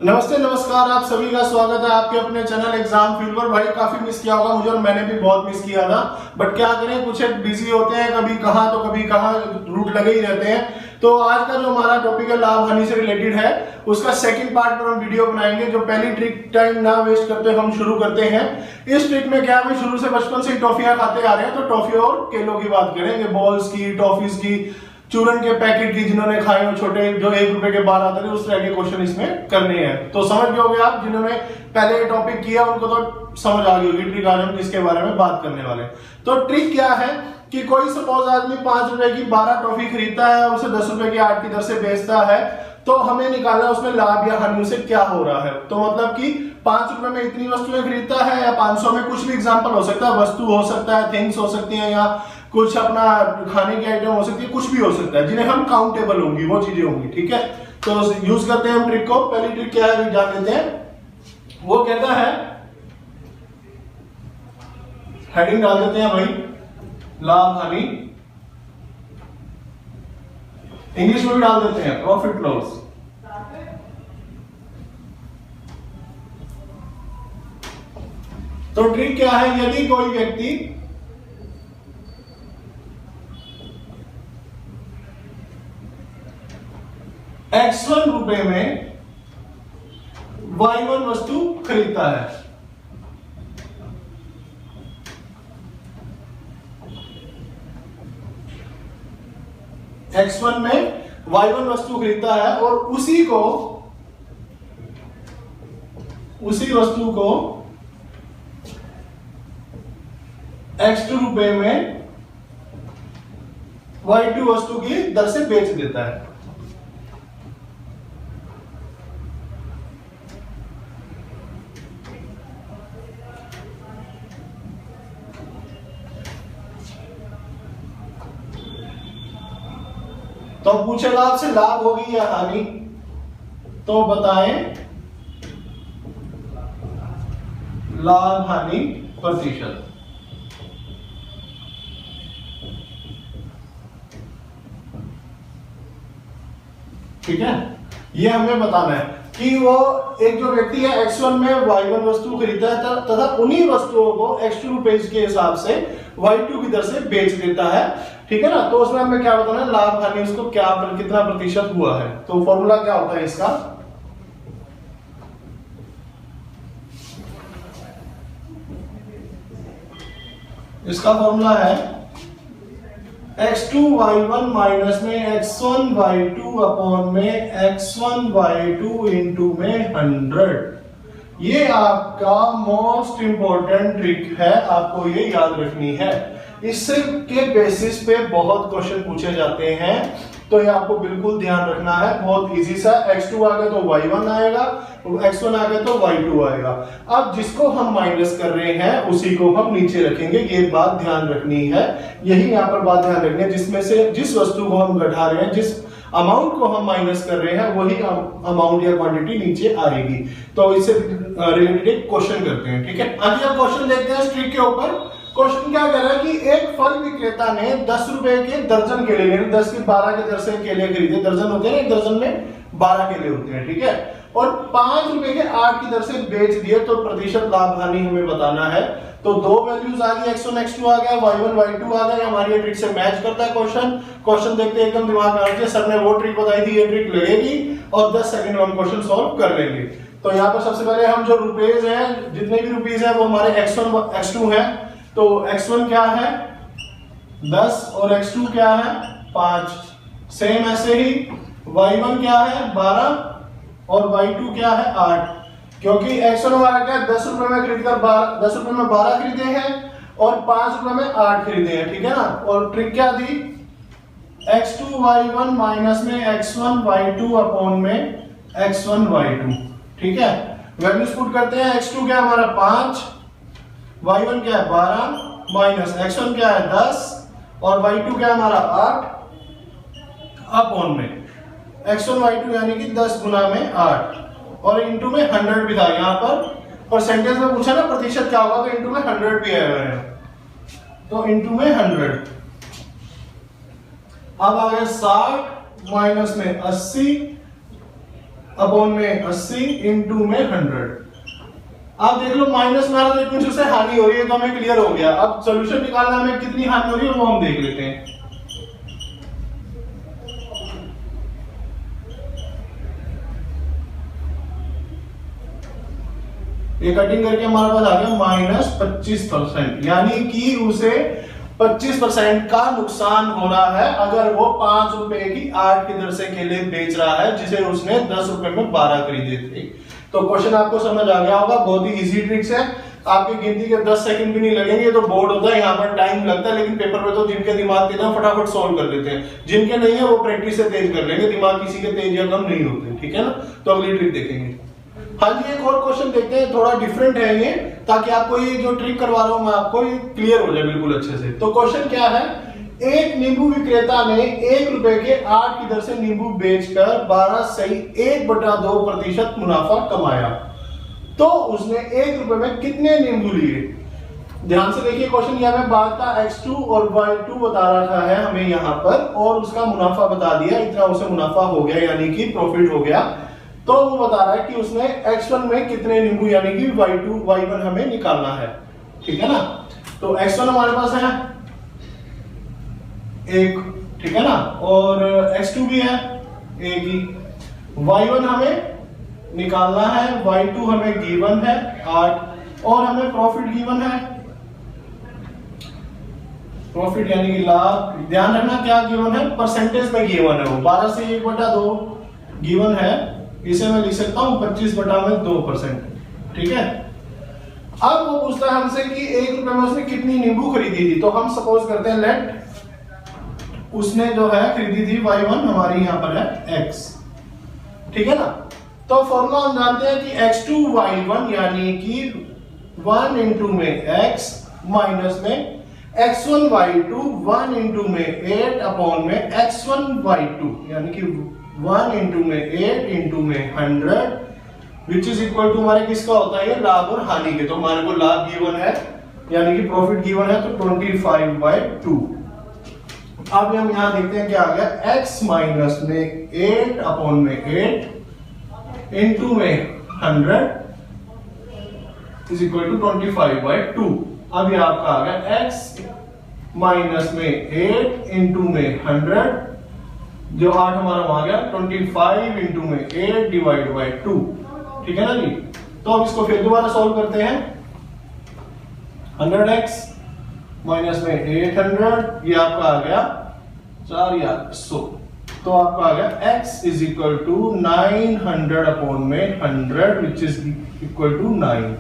नमस्ते नमस्कार, आप सभी का स्वागत है आपके अपने चैनल एग्जाम फीवर। भाई काफी मिस किया होगा मुझे और मैंने भी बहुत मिस किया था, बट क्या करें, कुछ एक बिजी होते हैं, कभी कहाँ तो कभी कहाँ, रूट लगे ही रहते हैं। तो आज का जो हमारा टॉपिक है लाभ हानि से रिलेटेड है, उसका सेकंड पार्ट पर हम वीडियो बनाएंगे। जो पहली ट्रिक टाइम ना वेस्ट करते हम शुरू करते हैं। इस ट्रिक में क्या है, शुरू से बचपन से ही टॉफियां खाते आ रहे हैं, तो टॉफी और केलों की बात करेंगे, बॉल्स की, टॉफीज की, चूरन के पैकेट की, जिन्होंने खाए हो छोटे जो 1 रुपए के 12 आते थे, उस तरह के क्वेश्चन इसमें करने हैं। तो समझ गए होंगे आप, जिन्होंने पहले ये टॉपिक किया उनको तो समझ आ गई होगी ट्रिक आज हम जिसके बारे में बात करने वाले। तो ट्रिक क्या है कि कोई सपोज आदमी 5 रुपए की 12 टॉफी खरीदता है और उसे 10 रुपए की 8 की दर से बेचता है, तो हमें निकालना है उसमें लाभ या हानि उसे क्या हो रहा है। तो मतलब कि 5 रुपए में इतनी वस्तुएं खरीदता है या 500 में, कुछ भी एग्जांपल हो सकता है, वस्तु हो सकता है, थिंग्स हो सकती हैं, या कुछ अपना खाने की आइटम हो सकती है, कुछ भी हो सकता है जिन्हें हम काउंटेबल होंगी, वो चीजें होंगी। ठीक है, तो यूज करते हैं हम ट्रिक को। पहली ट्रिक क्या है जान लेते हैं। वो कहता है, हेडिंग डाल देते हैं भाई, लाभ हानि, इंग्लिश में भी डाल देते हैं प्रॉफिट लॉस। तो ट्रिक क्या है, यदि कोई व्यक्ति x1 रुपए में y1 वस्तु खरीदता है, x1 में y1 वस्तु खरीदता है और उसी वस्तु को x2 रुपए में y2 वस्तु की दर से बेच देता है। तो पूछेगा आपसे लाभ होगी या हानि, तो बताएं लाभ हानि प्रतिशत। ठीक है, ये हमें बताना है कि वो एक जो व्यक्ति है x1 में y1 वस्तु खरीदता है तथा उन्हीं वस्तुओं को x2 रुपए के हिसाब से y2 की दर से बेच देता है। ठीक है ना, तो उसमें हमें क्या बताना है, लाभ हानि उसको क्या कितना प्रतिशत हुआ है। तो फॉर्मूला क्या होता है इसका, इसका फॉर्मूला है x2 y1 माइनस में x1 y2 अपॉन में x1 y2 इंटू में 100। ये आपका मोस्ट इंपॉर्टेंट ट्रिक है, आपको ये याद रखनी है। इससे के बेसिस पे बहुत क्वेश्चन पूछे जाते हैं, तो ये आपको बिल्कुल ध्यान रखना है। बहुत इजी सा, x2 आ गया तो y1 आएगा, x1 आ गया तो y2 आएगा। अब जिसको हम माइनस कर रहे हैं उसी को हम नीचे रखेंगे, ये बात ध्यान रखनी है। यही यहाँ पर बात ध्यान रखनी है, जिसमें से जिस वस्तु को हम घटा रहे हैं, जिस अमाउंट को हम माइनस कर रहे हैं, वही अमाउंट या क्वांटिटी नीचे आएगी। तो इससे रिलेटेड एक क्वेश्चन करते हैं। ठीक है, आगे अब क्वेश्चन देखते हैं स्ट्रिक के ऊपर। क्वेश्चन क्या कह रहा है कि एक फल विक्रेता ने 10 रुपए के दर्जन केले, यानी 10 की 12 के दर से केले खरीदे। दर्जन होते हैं ना, एक दर्जन में 12 केले होते हैं। ठीक है, और 5 रुपए के 8 की दर से बेच दिए, तो प्रतिशत लाभ हानि हमें बताना है। तो दो वैल्यूज आ गई, x1 x2 आ गया, y1 y2 आ गया। हमारी ये ट्रिक से मैच करता है क्वेश्चन देखते एकदम दिमाग में आना, सर ने वो ट्रिक बताई थी, ये ट्रिक लगेगी और 10 सेकंड में हम क्वेश्चन सॉल्व कर लेंगे। तो यहाँ पर सबसे पहले हम जो रुपीज हैं, जितने भी रुपीज हैं वो हमारे x1 x2 है। तो x1 क्या है 10 और x2 क्या है 5। सेम ऐसे ही y1 क्या है 12 और y2 क्या है 8। क्योंकि x1 हमारा क्या 10 रुपए में खरीदकर 10 रुपए में 12 खरीदे हैं और 5 रुपए में 8 खरीदे हैं। ठीक है ना, और ट्रिक क्या थी, x2 y1 माइनस में x1 y2 अपॉन में x1 y2। ठीक है, वैल्यूज पुट करते हैं। x2 क्या हमारा 5, y1 क्या है 12 माइनस x1 क्या है 10 और y2 क्या है हमारा 8 अपॉन में x1 y2 यानी कि 10 गुना में 8 और इंटू में 100 भी था यहाँ पर। परसेंटेज में पूछा ना प्रतिशत क्या होगा, तो इंटू में 100 भी है, तो इंटू में 100। अब आ गया 60 माइनस में 80 अपॉन में 80 इंटू में 100। आप देख लो माइनस में आ रहा तो उससे हानि हो रही है, तो हमें क्लियर हो गया। अब सॉल्यूशन निकालना हमें कितनी हानि हो रही है वो हम देख लेते हैं। ये कटिंग करके हमारे पास आ गया -25%, यानी कि उसे 25% का नुकसान हो रहा है अगर वो 5 रुपए की 8 की दर से केले बेच रहा है, जिसे उसने 10 रुपए में 12 खरीदे थे। तो क्वेश्चन आपको समझ आ गया होगा, बहुत ही इजी ट्रिक्स है, आपकी गिनती के 10 सेकंड भी नहीं लगेंगे। तो बोर्ड होता है, यहाँ पर टाइम लगता है, लेकिन पेपर पे तो जिनके दिमाग तेज है फटाफट सॉल्व कर देते हैं, जिनके नहीं है वो प्रैक्टिस से तेज कर लेंगे, दिमाग किसी के तेज या कम नहीं होते, ठीक है ना। तो अगली ट्रिक देखेंगे। हाँ जी, एक और क्वेश्चन देखते हैं, थोड़ा डिफरेंट है ये, ताकि आपको ये जो ट्रिक करवा रहा हूं मैं आपको ये क्लियर हो जाए बिल्कुल अच्छे से। तो क्वेश्चन क्या है, एक नींबू विक्रेता ने 1 रुपए के 8 की दर से नींबू बेचकर 12 सही 1/2% मुनाफा कमाया। तो उसने 1 रुपए में कितने नींबू लिए? ध्यान से देखिए क्वेश्चन, यहाँ में बात का x2 और y2 बता रखा है हमें यहाँ पर, और उसका मुनाफा बता दिया, इतना उसे मुनाफा हो गया, यानी कि प्रॉफिट हो गया। तो वो बता रहा है कि उसने x1 में कितने नींबू, यानी कि y2 y1 हमें निकालना है, ठीक है ना। तो x1 हमारे पास है 1, ठीक है ना, और x2 भी है 1 ही, y1 हमें निकालना है, y2 हमें गिवन है 8, और हमें प्रॉफिट गिवन है, प्रॉफिट यानी कि लाभ। ध्यान रखना क्या गिवन है, परसेंटेज में गिवन है, वो 12 से 1/2 गिवन है, इसे मैं लिख सकता हूं 25/2%, ठीक है। अब वो पूछता है हमसे कि 1 रुपए में उसने कितनी नींबू खरीदी थी। तो हम सपोज करते हैं लेट उसने जो है खरीदी थी y1, हमारी यहां पर है x, ठीक है ना। तो फॉर्मूला हम जानते हैं कि x2 y1 यानी कि 1 इंटू में x माइनस में x1 y2 1 इंटू में 8 अपॉन में x1 y2 यानी कि 1 इंटू में 8 इंटू में 100 विच इज इक्वल टू हमारे किसका होता है, ये लाभ और हानि के। तो हमारे को लाभ गिवन है यानी कि प्रॉफिट गिवन है, तो 25/2। अब हम यहां देखते हैं क्या आ गया, x माइनस में 8 अपॉन में 8 इंटू में 100 इज इक्वल टू 25/2। अब ये आपका आ गया x माइनस में 8 इंटू में 100, जो 8 हमारा आ गया 25 इंटू में 8 डिवाइड बाई 2, ठीक है ना जी। तो अब इसको फिर दोबारा सॉल्व करते हैं, 100x माइनस में 800, ये आपका आ गया 4 या 100, तो आपका आ गया x is equal to 900 upon में 100 विच इज इक्वल टू 9।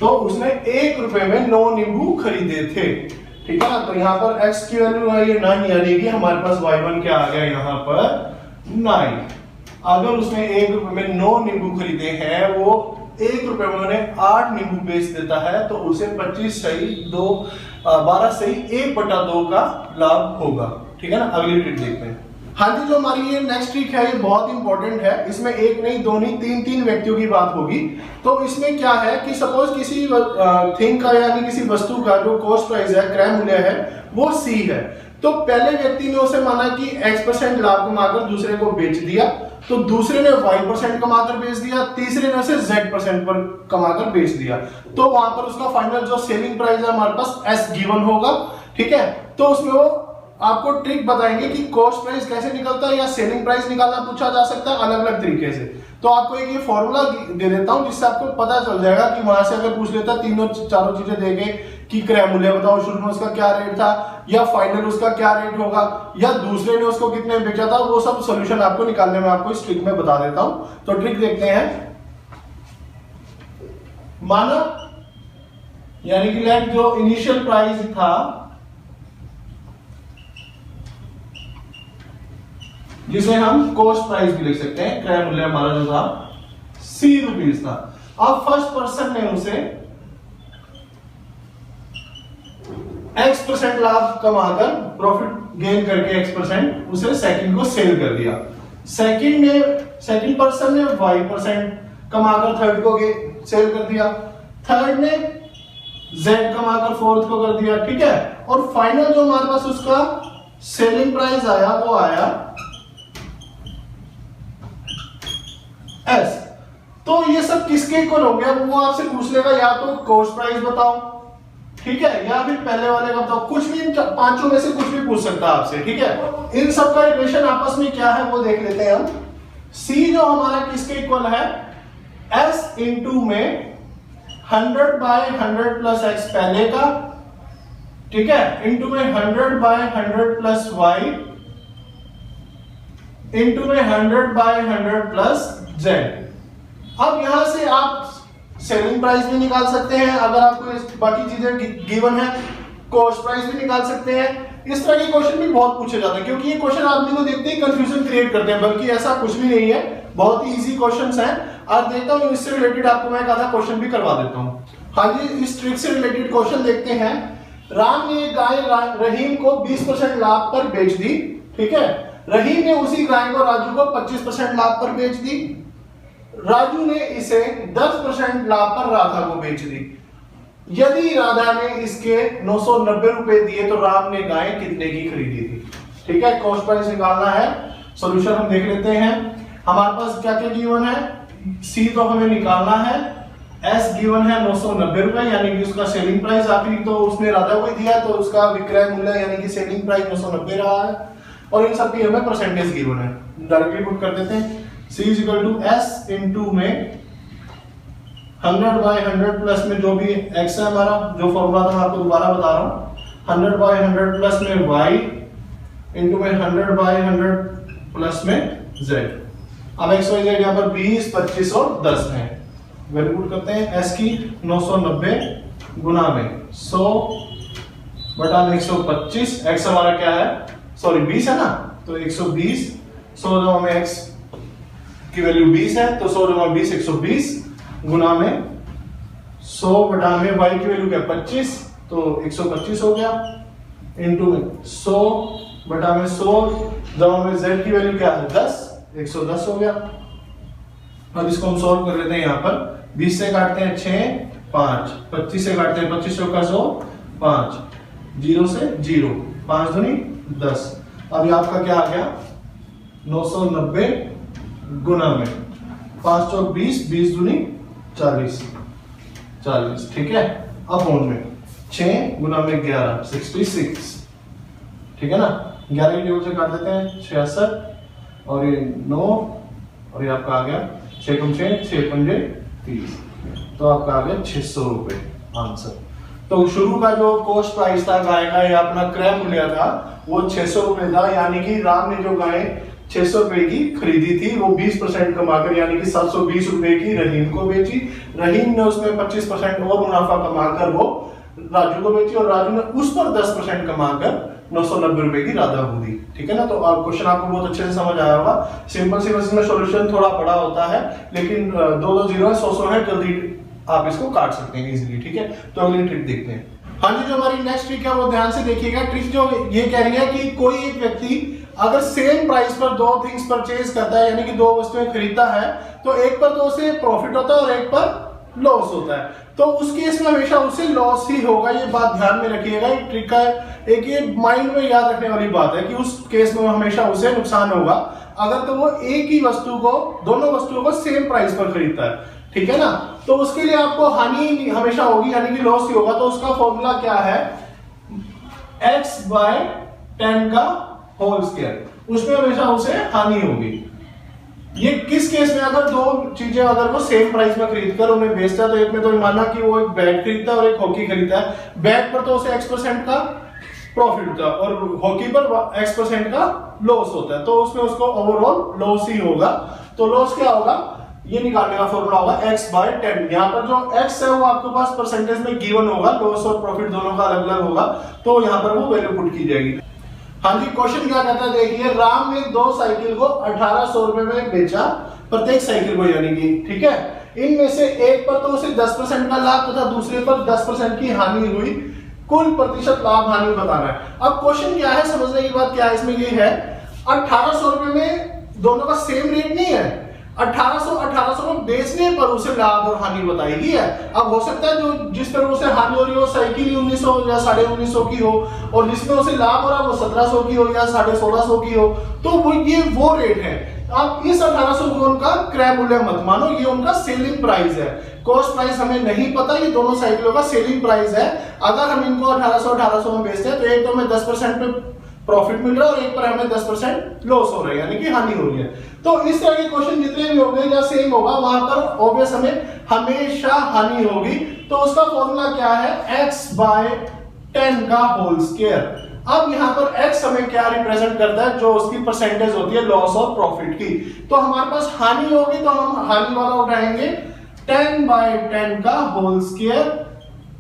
तो उसने 1 रुपए में 9 नींबू खरीदे थे, ठीक है ना। तो यहाँ पर x की वैल्यू है ये 9, यानी कि हमारे पास y1 क्या आ गया यहाँ पर 9। अगर उसने 1 रुपए में 9 नींबू खरीदे हैं, वो 1 रुपए में उन्हें 8 नींबू बेच देता है, तो उसे 25 सही 12 सही 1/2 का लाभ होगा, ठीक है ना। अगली ट्रिक देखते हैं। हाँ जी, जो हमारी ये नेक्स्ट ट्रिक है ये बहुत इंपॉर्टेंट है, इसमें एक नहीं दो नहीं 3 व्यक्तियों की बात होगी। तो इसमें क्या है कि सपोज किसी थिंग का यानी किसी वस्तु का जो कॉस्ट प्राइस है, क्रय मूल्य है, वो C है। तो पहले व्यक्ति ने उसे माना कि x% लाभ कमाकर दूसरे को बेच दिया, तो दूसरे ने y% कमाकर बेच दिया, तीसरे ने उसे z% पर कमाकर बेच दिया। तो वहां पर उसका फाइनल जो सेलिंग प्राइस है हमारे पास S गिवन होगा, ठीक है। तो उसमें वो आपको ट्रिक बताएंगे कि कॉस्ट प्राइस कैसे निकलता है या सेलिंग प्राइस निकालना पूछा जा सकता है अलग अलग तरीके से। तो आपको एक ये फॉर्मूला दे देता हूं जिससे आपको पता चल जाएगा कि वहां से अगर पूछ लेता तीनों चारों चीजें देके कि क्रय मूल्य बताओ शुरू में उसका क्या रेट था, या फाइनल उसका क्या रेट होगा, या दूसरे ने उसको कितने में बेचा था, वो सब सॉल्यूशन आपको निकालने में आपको इस ट्रिक में बता देता हूं। तो ट्रिक देखते हैं। माना यानी कि लेट जो इनिशियल प्राइस था जिसे हम कॉस्ट प्राइस भी लिख सकते हैं, क्रय मूल्य हमारा जो था C था। अब फर्स्ट पर्सन ने उसे x% लाभ कमाकर प्रॉफिट गेन करके x% उसे सेकंड को सेल कर दिया। सेकंड पर्सन ने y% कमाकर थर्ड को सेल कर दिया, थर्ड ने z कमाकर फोर्थ को कर दिया, ठीक है। और फाइनल जो हमारे पास उसका सेलिंग प्राइस आया वो आया एस। तो ये सब किसके इक्वल हो गया, वो आपसे पूछ लेगा या तो कॉस्ट प्राइस बताओ, ठीक है, या फिर पहले वाले का बताओ, कुछ भी इन पांचों में से कुछ भी पूछ सकता है आपसे, ठीक है। इन सब का रिलेशन आपस में क्या है वो देख लेते हैं हम। सी जो हमारा किसके इक्वल है, एस इंटू में 100/100 प्लस एक्स पहले का, ठीक है, इंटू में 100/100 प्लस वाई इंटू में 100/100 प्लस जेड। अब यहां से आप सेलिंग प्राइस भी निकाल सकते हैं, अगर आपको बाकी चीजें गिवन है, कॉस्ट प्राइस भी निकाल सकते हैं। इस तरह के क्वेश्चन भी बहुत पूछे जाते हैं, क्योंकि ये क्वेश्चन आदमी को देखते ही कंफ्यूजन क्रिएट करते हैं, बल्कि ऐसा कुछ भी नहीं है, बहुत ही इजी क्वेश्चंस हैं। आज देखता हूं इससे रिलेटेड आपको मैं एक आधा क्वेश्चन भी करवा देता हूं। हाँ जी, इस ट्रिक से रिलेटेड क्वेश्चन देखते हैं। राम ने गाय रहीम को 20% लाभ पर बेच दी, ठीक है। रहीम ने उसी गाय को राजू को 25% लाभ पर बेच दी। राजू ने इसे 10% लाभ पर राधा को बेच दी। यदि राधा ने इसके 990 रुपए दिए तो राम ने गाय कितने की खरीदी थी, ठीक है। कॉस्ट प्राइस निकालना है, सॉल्यूशन हम देख लेते हैं। हमारे पास क्या क्या गिवन है, सी तो हमें निकालना है, एस गिवन है 990 रुपए यानी कि उसका सेलिंग प्राइस, आखिर तो उसने राधा को दिया तो उसका विक्रय मूल्य यानी कि सेलिंग प्राइस 990 रहा है, और इन सब की हमें परसेंटेज गिवन है। डायरेक्टली पुट कर देते हैं, C is equal to s into में 100/100 प्लस में जो भी x है हमारा, जो फॉर्मूला था मैं आपको दोबारा बता रहा हूं, 100/100 प्लस में y इंटू में 100/100 प्लस में z। अब x y z यहाँ पर 20, 25 और 10 है। वैल्यू पुट करते हैं, s की 990 गुना में 100/125, x हमारा क्या है, सॉरी 20 है ना, तो 120, 100 जमा में x की वैल्यू 20 है, तो 100 जमा 20 120 गुना में 100 बटा में y की वैल्यू क्या 25, तो 125 हो गया, इंटू में 100 बटा में 100 जमा में z की वैल्यू क्या है 10, 110 हो गया। अब इसको हम सॉल्व कर लेते हैं। यहाँ पर 20 से काटते हैं 6, 5, 25 से काटते हैं 25 का 100, 5, 0 से 0, 5 दूनी 10। अब ये आपका क्या आ गया 990 गुना में 5 चौक 20, 20 दूनी 40, 40, ठीक है। अब फोन में 6 गुना में 11, 66, ठीक है ना। 11 की टेबल से काट देते हैं 66, और ये 9, और ये आपका आ गया 6 कम 6, 6 पंजे 30, तो आपका आ गया 600 रुपए आंसर। तो शुरू का जो कॉस्ट प्राइस था गाय का या अपना क्रय मूल्य था वो 600 रुपए था, यानी कि राम ने जो गाय 600 रुपए की खरीदी थी वो 20% कमाकर यानी कि 720 रुपए की रहीम को बेची। रहीम ने उसमें 25% और मुनाफा कमाकर वो राजू को बेची, और राजू ने उस पर 10% कमाकर 990 रुपए की राधा को दी, ठीक है ना। तो आप क्वेश्चन आपको बहुत अच्छे से समझ आया होगा। सिंपल सी इसमें सॉल्यूशन थोड़ा बड़ा होता है, लेकिन 2-2 जीरो है, 100 है, जल्दी आप इसको काट सकते हैं इजीली, ठीक है। तो अगली ट्रिक देखते हैं। हाँ जी, जो हमारी नेक्स्ट ट्रिक है वो ध्यान से देखिएगा। ट्रिक जो ये कह रही है कि कोई एक व्यक्ति अगर सेम प्राइस पर 2 थिंग्स परचेज करता है, यानी कि 2 वस्तुएं खरीदता है, तो एक पर तो उसे प्रॉफिट होता है और एक पर लॉस होता है, तो उस केस में हमेशा उसे लॉस ही होगा। ये बात ध्यान में रखिएगा। एक ट्रिक का एक ये माइंड में याद रखने वाली बात है कि उस केस में हमेशा उसे नुकसान होगा अगर तो वो एक ही वस्तु को, दोनों वस्तुओं को सेम प्राइस पर खरीदता है, ठीक है ना। तो उसके लिए आपको हानि हमेशा होगी, यानी कि लॉस ही होगा। तो उसका फॉर्मूला क्या है, x/10 का होल स्क्वायर, उसमें हमेशा उसे हानि होगी। ये किस केस में, अगर 2 चीजें अगर वो सेम प्राइस में खरीदकर उन्हें बेचता है, तो एक में तो माना कि वो एक बैट खरीदता है और एक हॉकी खरीदता है। बैट पर तो उसे x% का प्रॉफिट होता है और हॉकी पर x% का लॉस होता है, तो उसमें उसको ओवरऑल लॉस ही होगा। तो लॉस क्या होगा, ये निकालने का फॉर्मूला होगा x/10। यहाँ पर जो x है वो आपके पास परसेंटेज में गिवन होगा, लॉस और प्रॉफिट दोनों का अलग अलग होगा, तो यहाँ पर वो वैल्यू पुट की जाएगी। हाँ जी, क्वेश्चन क्या कहता है देखिए, राम ने 2 साइकिल को 1800 रुपए में बेचा, प्रत्येक साइकिल को यानी कि, ठीक है। इनमें से एक पर तो उसे 10% का लाभ तथा दूसरे पर 10% की हानि हुई, कुल प्रतिशत लाभ हानि बताना है। अब क्वेश्चन क्या है, समझने की बात क्या है इसमें, ये है 1800 रुपए में दोनों का सेम रेट नहीं है। 1800 को बेचने पर उसे लाभ और हानि बताई गई है। अब हो सकता है जो जिस पर उसे हानि हो रही हो साइकिल ही 1900 या 1950 की हो, और जिसमें उसे लाभ हो रहा है वो 1700 की हो या 1650 की हो, तो वो ये वो रेट है। आप इस 1800 को उनका क्रय मूल्य मत मानो, ये उनका सेलिंग प्राइस है। कॉस्ट प्राइस हमें नहीं पता, ये दोनों साइकिलों का सेलिंग प्राइस है। अगर हम इनको 1800 में बेचते हैं तो एक तो हमें 10% पे प्रॉफिट मिल रहा है और एक पर हमें 10% लॉस हो रहा है, यानी कि हानि हो रही है। तो इस तरह के क्वेश्चन जितने भी होंगे या सेम होगा, वहां पर ऑब्वियस हमें हमेशा हानि होगी। तो उसका फॉर्मूला क्या है, x/10 का होल स्क्वायर। अब यहाँ पर x हमें क्या रिप्रेजेंट करता है, जो उसकी परसेंटेज होती है लॉस और प्रॉफिट की। तो हमारे पास हानि होगी तो हम हानि वाला उठाएंगे 10/10 का होल स्क्वायर,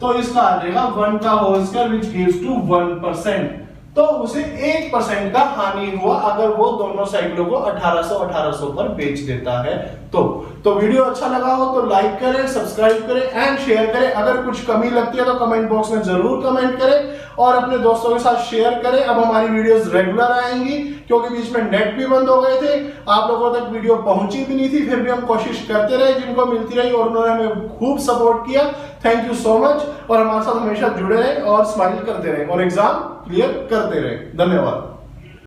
तो इसका आ जाएगा 1 का whole square which gives to 1%। तो उसे 1% का हानि हुआ अगर वो दोनों साइकिलों को 1800 पर बेच देता है। तो वीडियो अच्छा लगा हो तो लाइक करें, सब्सक्राइब करें एंड शेयर करें। अगर कुछ कमी लगती है तो कमेंट बॉक्स में जरूर कमेंट करें और अपने दोस्तों के साथ शेयर करें। अब हमारी वीडियोस रेगुलर आएंगी क्योंकि बीच में नेट भी बंद हो गए थे, आप लोगों तक वीडियो पहुंची भी नहीं थी, फिर भी हम कोशिश करते रहे, जिनको मिलती रही और उन्होंने हमें खूब सपोर्ट किया। थैंक यू सो मच, और हमारे साथ हमेशा जुड़े रहे और स्माइल करते रहे और एग्जाम क्लियर करते रहे। धन्यवाद।